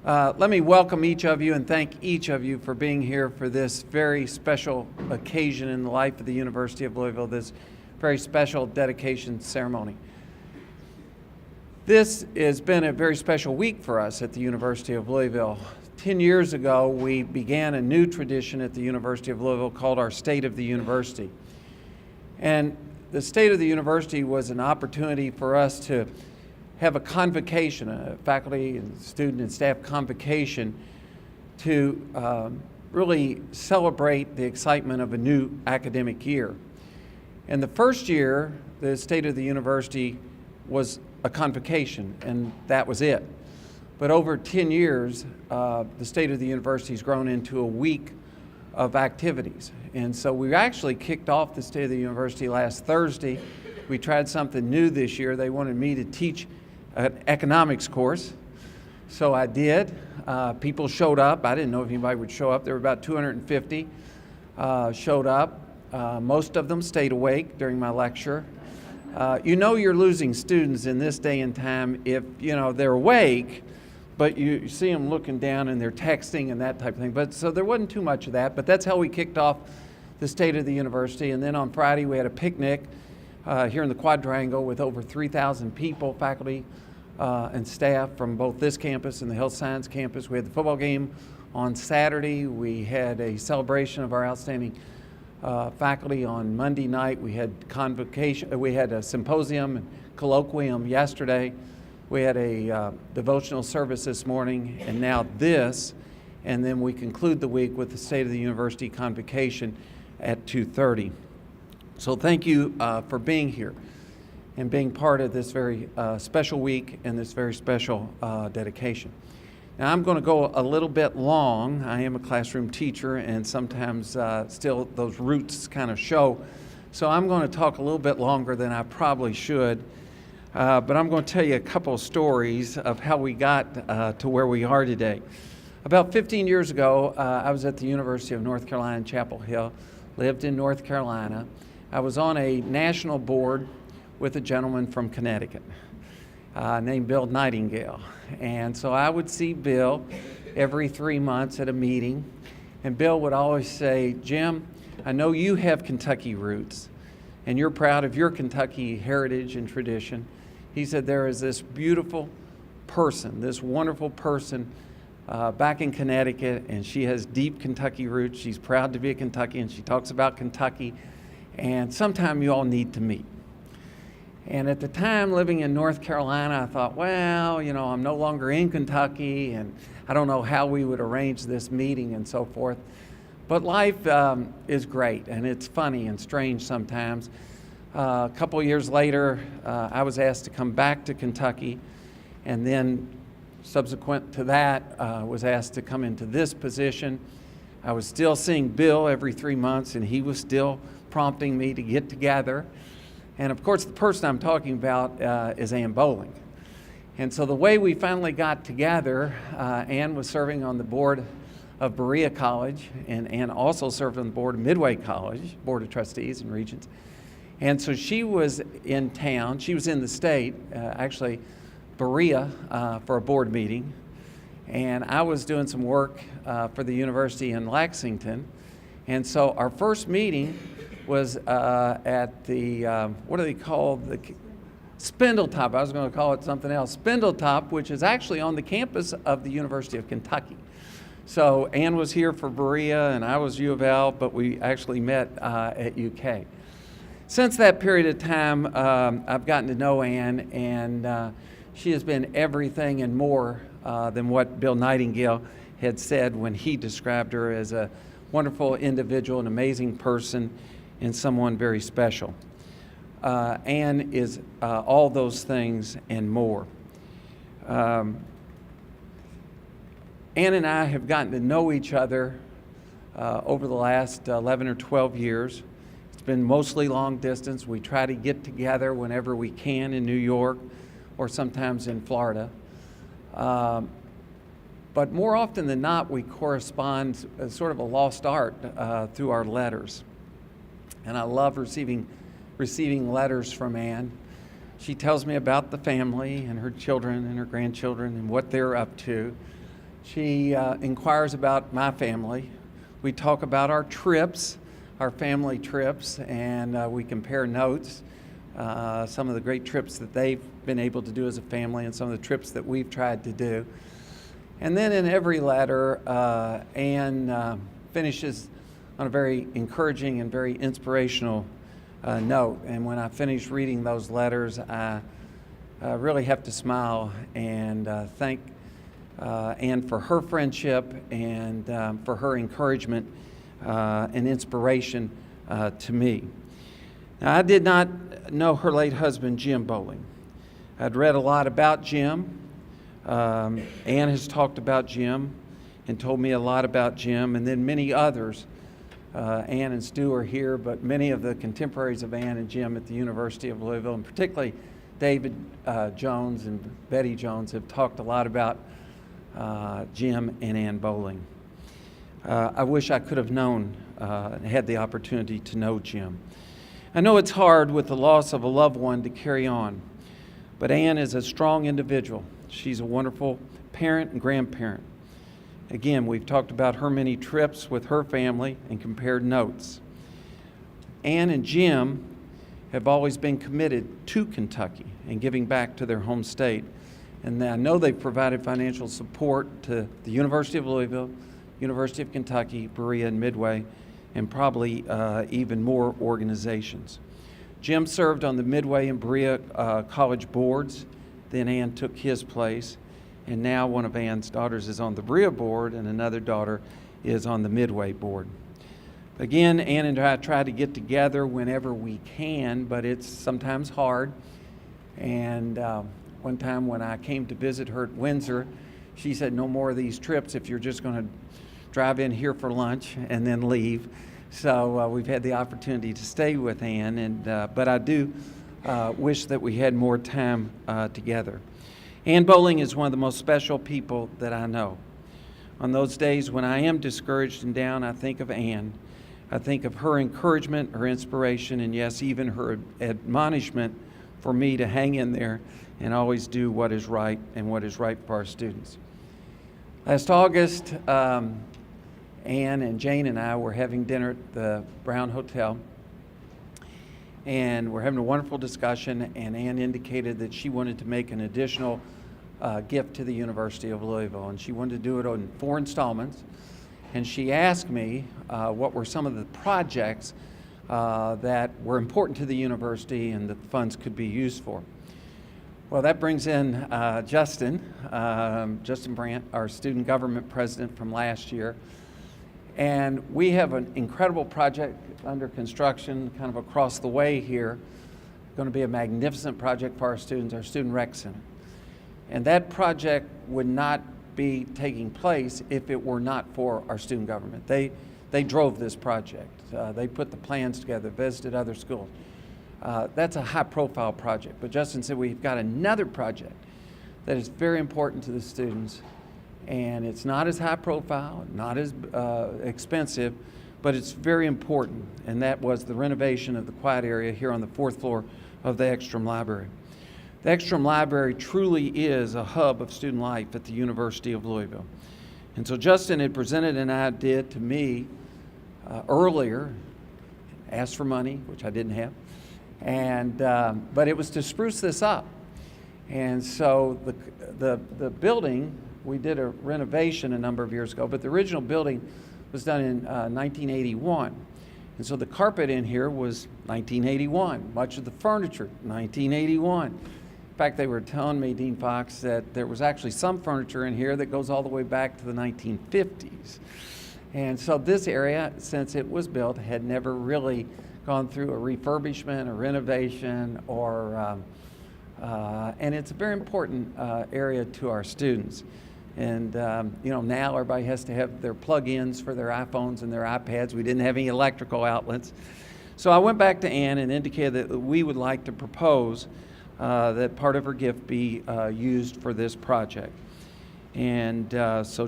Let me welcome each of you and thank each of you for being here for this very special occasion in the life of the University of Louisville, this very special dedication ceremony. This has been a very special week for us at the University of Louisville. 10 years ago, we began a new tradition at the University of Louisville called our State of the University. And the State of the University was an opportunity for us to have a convocation, a faculty and student and staff convocation to really celebrate the excitement of a new academic year. And the first year, the State of the University was a convocation, and that was it. But over 10 years, the State of the University has grown into a week of activities. And so we actually kicked off the State of the University last Thursday. We tried something new this year. They wanted me to teach an economics course, so I did. People showed up. I didn't know if anybody would show up. There were about 250 showed up. Most of them stayed awake during my lecture. You know you're losing students in this day and time if they're awake, but you see them looking down and they're texting and that type of thing. But so there wasn't too much of that, but that's how we kicked off the State of the University. And then on Friday we had a picnic here in the Quadrangle with over 3,000 people, faculty and staff from both this campus and the health science campus. We had the football game on Saturday. We had a celebration of our outstanding faculty on Monday night. We had convocation. We had a symposium and colloquium yesterday. We had a devotional service this morning, and now this, and then we conclude the week with the State of the University convocation at 2:30. So thank you for being here and being part of this very special week and this very special dedication. Now I'm going to go a little bit long. I am a classroom teacher, and sometimes still those roots kind of show. So I'm going to talk a little bit longer than I probably should, but I'm going to tell you a couple of stories of how we got to where we are today. About 15 years ago, I was at the University of North Carolina in Chapel Hill, lived in North Carolina. I was on a national board with a gentleman from Connecticut named Bill Nightingale. And so I would see Bill every 3 months at a meeting, and Bill would always say, "Jim, I know you have Kentucky roots, and you're proud of your Kentucky heritage and tradition." He said, "There is this beautiful person, this wonderful person back in Connecticut, and she has deep Kentucky roots. She's proud to be a Kentuckian. She talks about Kentucky, and sometime you all need to meet." And at the time, living in North Carolina, I thought, well, I'm no longer in Kentucky, and I don't know how we would arrange this meeting and so forth. But life is great, and it's funny and strange sometimes. A couple of years later, I was asked to come back to Kentucky, and then subsequent to that, was asked to come into this position. I was still seeing Bill every 3 months, and he was still prompting me to get together. And of course, the person I'm talking about is Ann Bowling. And so the way we finally got together, Ann was serving on the board of Berea College, and Ann also served on the board of Midway College, Board of Trustees and Regents. And so she was in town, she was in the state, actually Berea, for a board meeting. And I was doing some work for the university in Lexington. And so our first meeting was at the, what do they call, the Spindletop. I was going to call it something else. Spindletop, which is actually on the campus of the University of Kentucky. So Ann was here for Berea, and I was UofL, but we actually met at UK. Since that period of time, I've gotten to know Ann, and she has been everything and more than what Bill Nightingale had said when he described her as a wonderful individual, an amazing person, and someone very special. Ann is all those things and more. Ann and I have gotten to know each other over the last 11 or 12 years. It's been mostly long distance. We try to get together whenever we can in New York or sometimes in Florida. But more often than not, we correspond as sort of a lost art through our letters. And I love receiving letters from Ann. She tells me about the family and her children and her grandchildren and what they're up to. She inquires about my family. We talk about our trips, our family trips, and we compare notes. Some of the great trips that they've been able to do as a family and some of the trips that we've tried to do. And then in every letter, Ann finishes on a very encouraging and very inspirational note. And when I finish reading those letters, I really have to smile and thank Ann for her friendship and for her encouragement and inspiration to me. Now, I did not know her late husband, Jim Bowling. I'd read a lot about Jim. Ann has talked about Jim and told me a lot about Jim, and then many others. Ann and Stu are here, but many of the contemporaries of Ann and Jim at the University of Louisville, and particularly David Jones and Betty Jones, have talked a lot about Jim and Ann Bowling. I wish I could have known and had the opportunity to know Jim. I know it's hard with the loss of a loved one to carry on, but Ann is a strong individual. She's a wonderful parent and grandparent. Again, we've talked about her many trips with her family and compared notes. Ann and Jim have always been committed to Kentucky and giving back to their home state. And I know they've provided financial support to the University of Louisville, University of Kentucky, Berea, and Midway, and probably even more organizations. Jim served on the Midway and Berea college boards. Then Ann took his place. And now one of Ann's daughters is on the Berea board and another daughter is on the Midway board. Again, Ann and I try to get together whenever we can, but it's sometimes hard. And one time when I came to visit her at Windsor, she said, "No more of these trips if you're just going to drive in here for lunch and then leave." So we've had the opportunity to stay with Ann, but I do wish that we had more time together. Ann Bowling is one of the most special people that I know. On those days when I am discouraged and down, I think of Ann. I think of her encouragement, her inspiration, and yes, even her admonishment for me to hang in there and always do what is right and what is right for our students. Last August, Ann and Jane and I were having dinner at the Brown Hotel, and we're having a wonderful discussion, and Ann indicated that she wanted to make an additional gift to the University of Louisville, and she wanted to do it in 4 installments. And she asked me what were some of the projects that were important to the university and that the funds could be used for. Well, that brings in Justin Brandt, our student government president from last year. And we have an incredible project under construction kind of across the way here. Going to be a magnificent project for our students, our Student Rec Center. And that project would not be taking place if it were not for our student government. They drove this project. They put the plans together, visited other schools. That's a high-profile project. But Justin said we've got another project that is very important to the students, and it's not as high-profile, not as expensive, but it's very important, and that was the renovation of the quiet area here on the 4th floor of the Ekstrom Library. The Ekstrom Library truly is a hub of student life at the University of Louisville. And so Justin had presented an idea to me earlier, asked for money, which I didn't have, but it was to spruce this up. And so the building, we did a renovation a number of years ago, but the original building was done in 1981. And so the carpet in here was 1981, much of the furniture, 1981. In fact, they were telling me, Dean Fox, that there was actually some furniture in here that goes all the way back to the 1950s. And so this area, since it was built, had never really gone through a refurbishment or renovation, and it's a very important area to our students. And now everybody has to have their plug-ins for their iPhones and their iPads. We didn't have any electrical outlets. So I went back to Ann and indicated that we would like to propose that part of her gift be used for this project. And so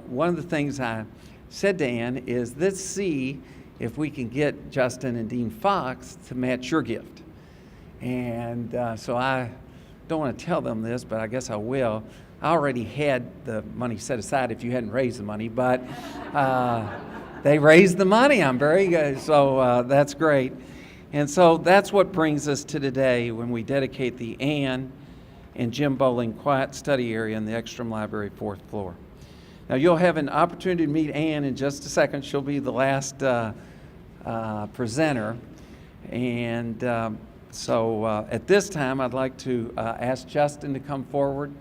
one of the things I said to Ann is, let's see if we can get Justin and Dean Fox to match your gift. And so I don't want to tell them this, but I guess I will. I already had the money set aside if you hadn't raised the money, but they raised the money. I'm very good, so that's great. And so that's what brings us to today when we dedicate the Ann and Jim Bowling Quiet Study Area in the Ekstrom Library, 4th floor. Now you'll have an opportunity to meet Ann in just a second. She'll be the last presenter. And so at this time, I'd like to ask Justin to come forward.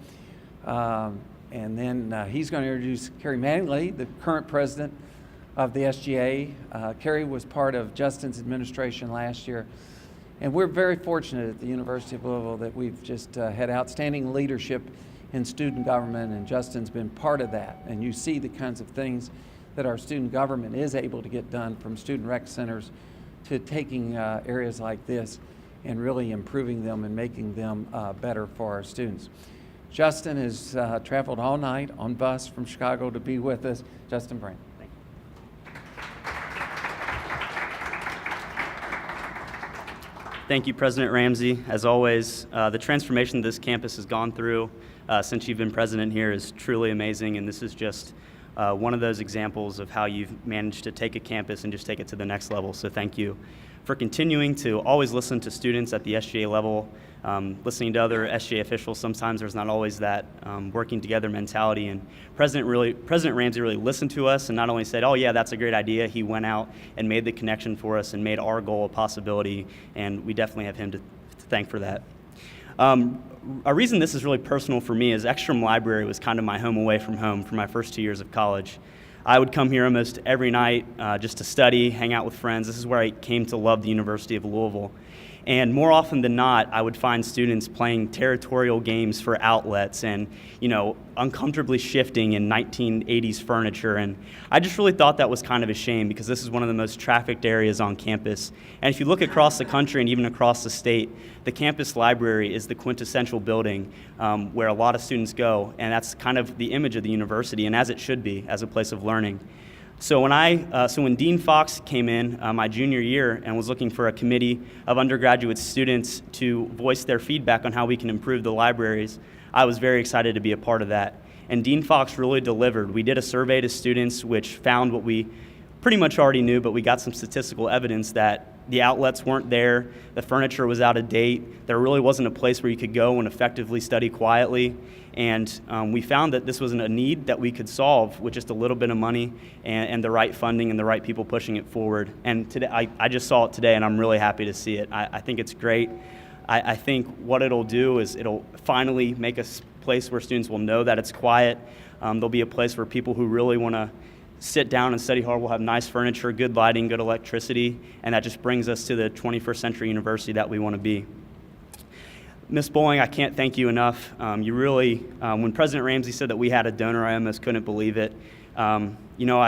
And then he's going to introduce Carrie Mattingly, the current president of the SGA. Carrie was part of Justin's administration last year. And we're very fortunate at the University of Louisville that we've just had outstanding leadership in student government, and Justin's been part of that. And you see the kinds of things that our student government is able to get done, from student rec centers to taking areas like this and really improving them and making them better for our students. Justin has traveled all night on bus from Chicago to be with us. Justin Brand. Thank you, President Ramsey. As always, the transformation this campus has gone through since you've been president here is truly amazing, and this is just one of those examples of how you've managed to take a campus and just take it to the next level. So thank you for continuing to always listen to students at the SGA level, listening to other SGA officials. Sometimes there's not always that working together mentality, and President Ramsey really listened to us and not only said, oh yeah, that's a great idea, he went out and made the connection for us and made our goal a possibility, and we definitely have him to thank for that. A reason this is really personal for me is Ekstrom Library was kind of my home away from home for my first 2 years of college. I would come here almost every night just to study, hang out with friends. This is where I came to love the University of Louisville. And more often than not, I would find students playing territorial games for outlets and, uncomfortably shifting in 1980s furniture. And I just really thought that was kind of a shame, because this is one of the most trafficked areas on campus. And if you look across the country and even across the state, the campus library is the quintessential building where a lot of students go. And that's kind of the image of the university, and as it should be, as a place of learning. So when Dean Fox came in my junior year and was looking for a committee of undergraduate students to voice their feedback on how we can improve the libraries, I was very excited to be a part of that. And Dean Fox really delivered. We did a survey to students which found what we pretty much already knew, but we got some statistical evidence that the outlets weren't there, the furniture was out of date, there really wasn't a place where you could go and effectively study quietly. And we found that this was a need that we could solve with just a little bit of money and the right funding and the right people pushing it forward. And today, I just saw it today, and I'm really happy to see it. I think it's great. I think what it'll do is it'll finally make a place where students will know that it's quiet. There'll be a place where people who really want to sit down and study hard will have nice furniture, good lighting, good electricity, and that just brings us to the 21st century university that we want to be. Ms. Bowling, I can't thank you enough. You really, when President Ramsey said that we had a donor, I almost couldn't believe it. I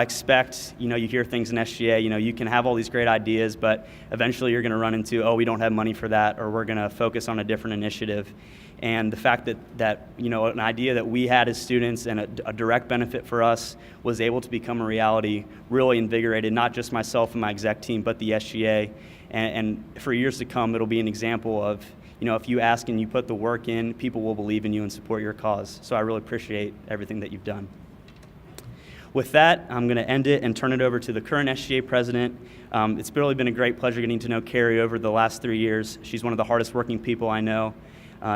expect, you hear things in SGA, you can have all these great ideas, but eventually you're going to run into, oh, we don't have money for that, or we're going to focus on a different initiative. And the fact that an idea that we had as students and a direct benefit for us was able to become a reality really invigorated not just myself and my exec team, but the SGA. And for years to come, it'll be an example of, if you ask and you put the work in, people will believe in you and support your cause. So I really appreciate everything that you've done. With that, I'm going to end it and turn it over to the current SGA president. It's really been a great pleasure getting to know Carrie over the last 3 years. She's one of the hardest working people I know.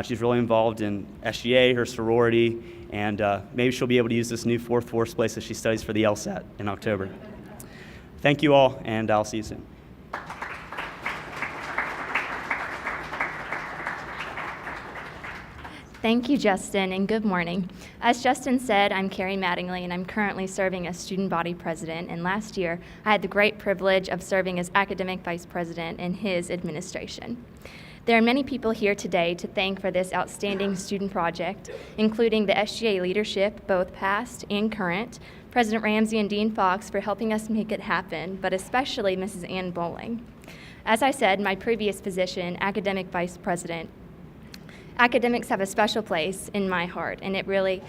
She's really involved in SGA, her sorority, and maybe she'll be able to use this new 4th floor space as she studies for the LSAT in October. Thank you all, and I'll see you soon. Thank you, Justin, and good morning. As Justin said, I'm Carrie Mattingly, and I'm currently serving as student body president, and last year I had the great privilege of serving as academic vice president in his administration. There are many people here today to thank for this outstanding student project, including the SGA leadership, both past and current, President Ramsey and Dean Fox for helping us make it happen, but especially Mrs. Ann Bowling. As I said, my previous position, academic vice president, Academics have a special place in my heart, and it really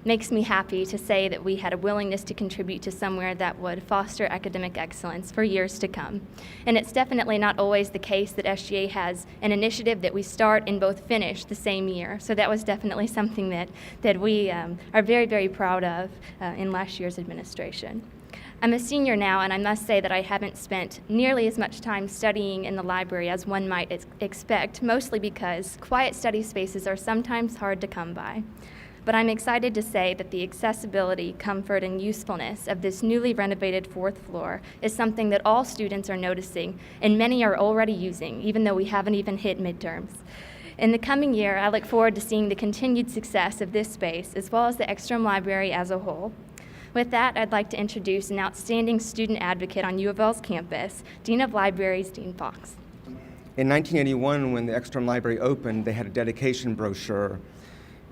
makes me happy to say that we had a willingness to contribute to somewhere that would foster academic excellence for years to come. And it's definitely not always the case that SGA has an initiative that we start and both finish the same year. So that was definitely something that we are very, very proud of in last year's administration. I'm a senior now, and I must say that I haven't spent nearly as much time studying in the library as one might expect, mostly because quiet study spaces are sometimes hard to come by. But I'm excited to say that the accessibility, comfort, and usefulness of this newly renovated 4th floor is something that all students are noticing, and many are already using, even though we haven't even hit midterms. In the coming year, I look forward to seeing the continued success of this space, as well as the Ekstrom Library as a whole. With that, I'd like to introduce an outstanding student advocate on UofL's campus, Dean of Libraries, Dean Fox. In 1981, when the Ekstrom Library opened, they had a dedication brochure.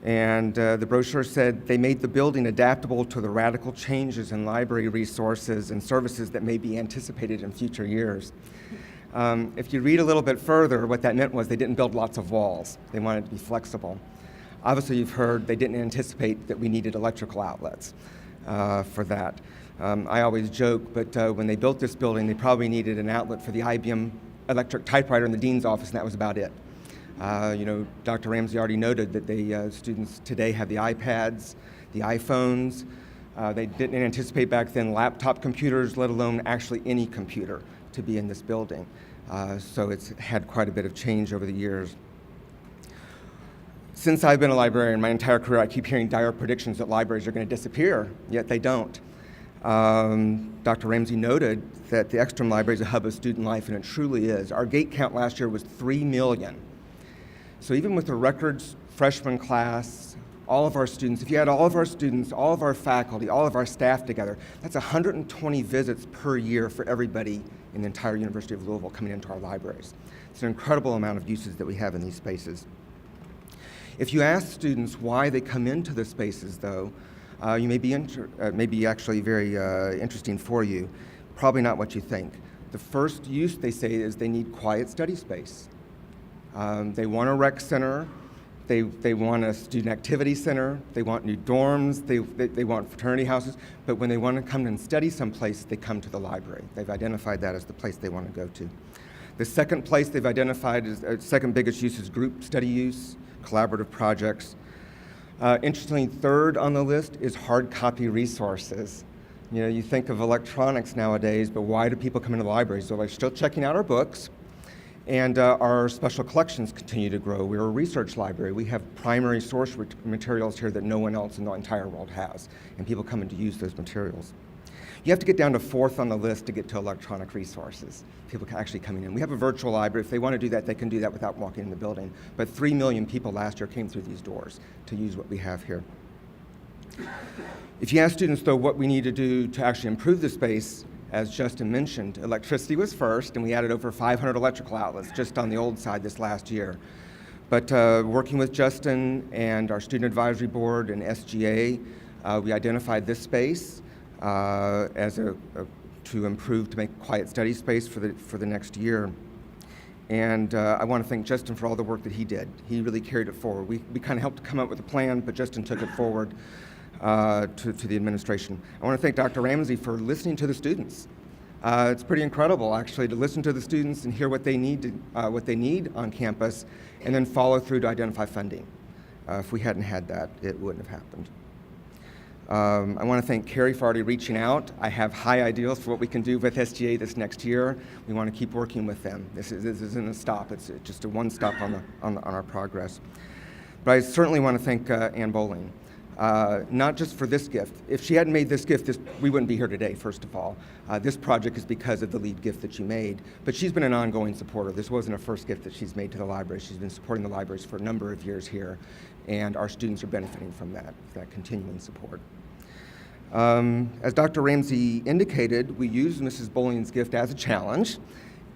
And the brochure said they made the building adaptable to the radical changes in library resources and services that may be anticipated in future years. If you read a little bit further, what that meant was they didn't build lots of walls. They wanted it to be flexible. Obviously, you've heard they didn't anticipate that we needed electrical outlets for that. I always joke, but when they built this building, they probably needed an outlet for the IBM electric typewriter in the dean's office, and that was about it. Dr. Ramsey already noted that the students today have the iPads, the iPhones. They didn't anticipate back then laptop computers, let alone actually any computer, to be in this building. So it's had quite a bit of change over the years. Since I've been a librarian my entire career, I keep hearing dire predictions that libraries are going to disappear, yet they don't. Dr. Ramsey noted that the Ekstrom Library is a hub of student life, and it truly is. Our gate count last year was 3 million. So even with the records freshman class, all of our students, if you had all of our students, all of our faculty, all of our staff together, that's 120 visits per year for everybody in the entire University of Louisville coming into our libraries. It's an incredible amount of uses that we have in these spaces. If you ask students why they come into the spaces, though, you may be actually very interesting for you. Probably not what you think. The first use, they say, is they need quiet study space. They want a rec center. They want a student activity center. They want new dorms. They want fraternity houses. But when they want to come and study someplace, they come to the library. They've identified that as the place they want to go to. The second place they've identified as second biggest use is group study use, collaborative projects. Interestingly, third on the list is hard copy resources. You think of electronics nowadays, but why do people come into the libraries? So they're still checking out our books, and our special collections continue to grow. We're a research library. We have primary source materials here that no one else in the entire world has, and people come in to use those materials. You have to get down to fourth on the list to get to electronic resources. People actually coming in. We have a virtual library. If they want to do that, they can do that without walking in the building. But 3 million people last year came through these doors to use what we have here. If you ask students, though, what we need to do to actually improve the space, as Justin mentioned, electricity was first, and we added over 500 electrical outlets just on the old side this last year. But working with Justin and our Student Advisory Board and SGA, we identified this space as to improve, to make quiet study space for the next year. And I want to thank Justin for all the work that he did. He really carried it forward. We kind of helped come up with a plan, but Justin took it forward to the administration. I want to thank Dr. Ramsey for listening to the students. It's pretty incredible, actually, to listen to the students and hear what they need on campus, and then follow through to identify funding. If we hadn't had that, it wouldn't have happened. I want to thank Carrie for already reaching out. I have high ideals for what we can do with SGA this next year. We want to keep working with them. This isn't a stop. It's just a one stop on our progress. But I certainly want to thank Ann Bowling, not just for this gift. If she hadn't made this gift, we wouldn't be here today, first of all. This project is because of the lead gift that she made. But she's been an ongoing supporter. This wasn't a first gift that she's made to the library. She's been supporting the libraries for a number of years here, and our students are benefiting from that continuing support. As Dr. Ramsey indicated, we used Mrs. Bowling's gift as a challenge,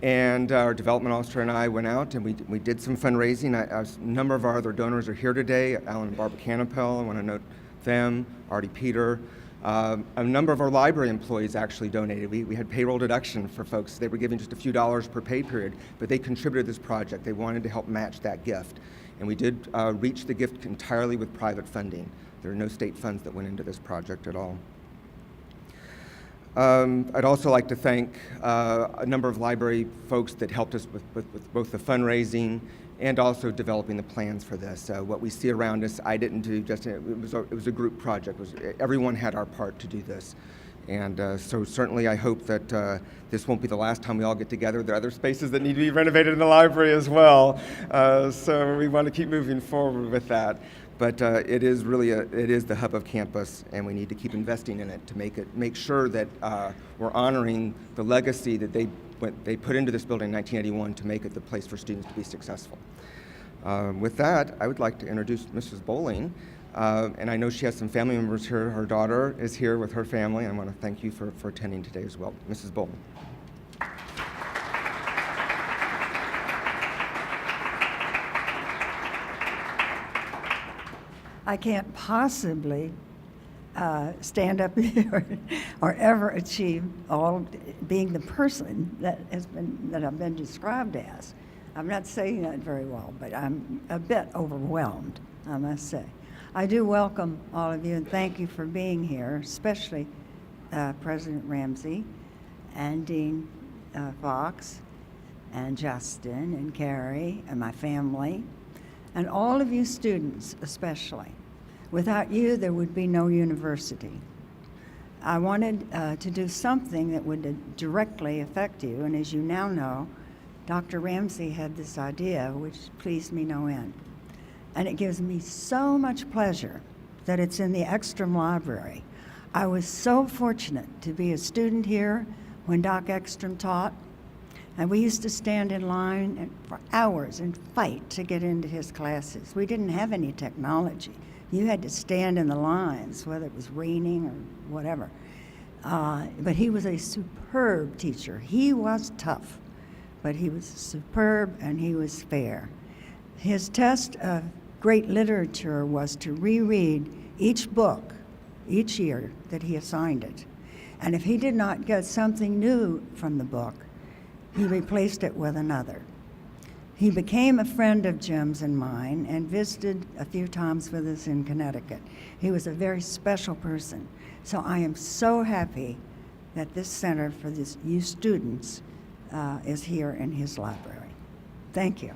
and our development officer and I went out and we did some fundraising. A number of our other donors are here today, Alan and Barbara Canapel. I want to note them, Artie Peter. A number of our library employees actually donated. We had payroll deduction for folks. They were giving just a few dollars per pay period, but they contributed to this project. They wanted to help match that gift. And we did reach the gift entirely with private funding. There are no state funds that went into this project at all. I'd also like to thank a number of library folks that helped us with both the fundraising and also developing the plans for this. What we see around us, I didn't do just, it was a group project. Everyone had our part to do this. And so certainly I hope that this won't be the last time we all get together. There are other spaces that need to be renovated in the library as well. So we want to keep moving forward with that. But it is really it is the hub of campus, and we need to keep investing in it to make sure that we're honoring the legacy that they put into this building in 1981 to make it the place for students to be successful. With that, I would like to introduce Mrs. Bowling, and I know she has some family members here. Her daughter is here with her family, and I want to thank you for attending today as well. Mrs. Bowling. I can't possibly stand up here or ever achieve all being the person that I've been described as. I'm not saying that very well, but I'm a bit overwhelmed, I must say. I do welcome all of you and thank you for being here, especially President Ramsey and Dean Fox and Justin and Carrie and my family and all of you students especially. Without you, there would be no university. I wanted to do something that would directly affect you, and as you now know, Dr. Ramsey had this idea, which pleased me no end. And it gives me so much pleasure that it's in the Ekstrom Library. I was so fortunate to be a student here when Doc Ekstrom taught, and we used to stand in line for hours and fight to get into his classes. We didn't have any technology. You had to stand in the lines, whether it was raining or whatever. But he was a superb teacher. He was tough, but he was superb and he was fair. His test of great literature was to reread each book each year that he assigned it. And if he did not get something new from the book, he replaced it with another. He became a friend of Jim's and mine and visited a few times with us in Connecticut. He was a very special person. So I am so happy that this center for you students is here in his library. Thank you.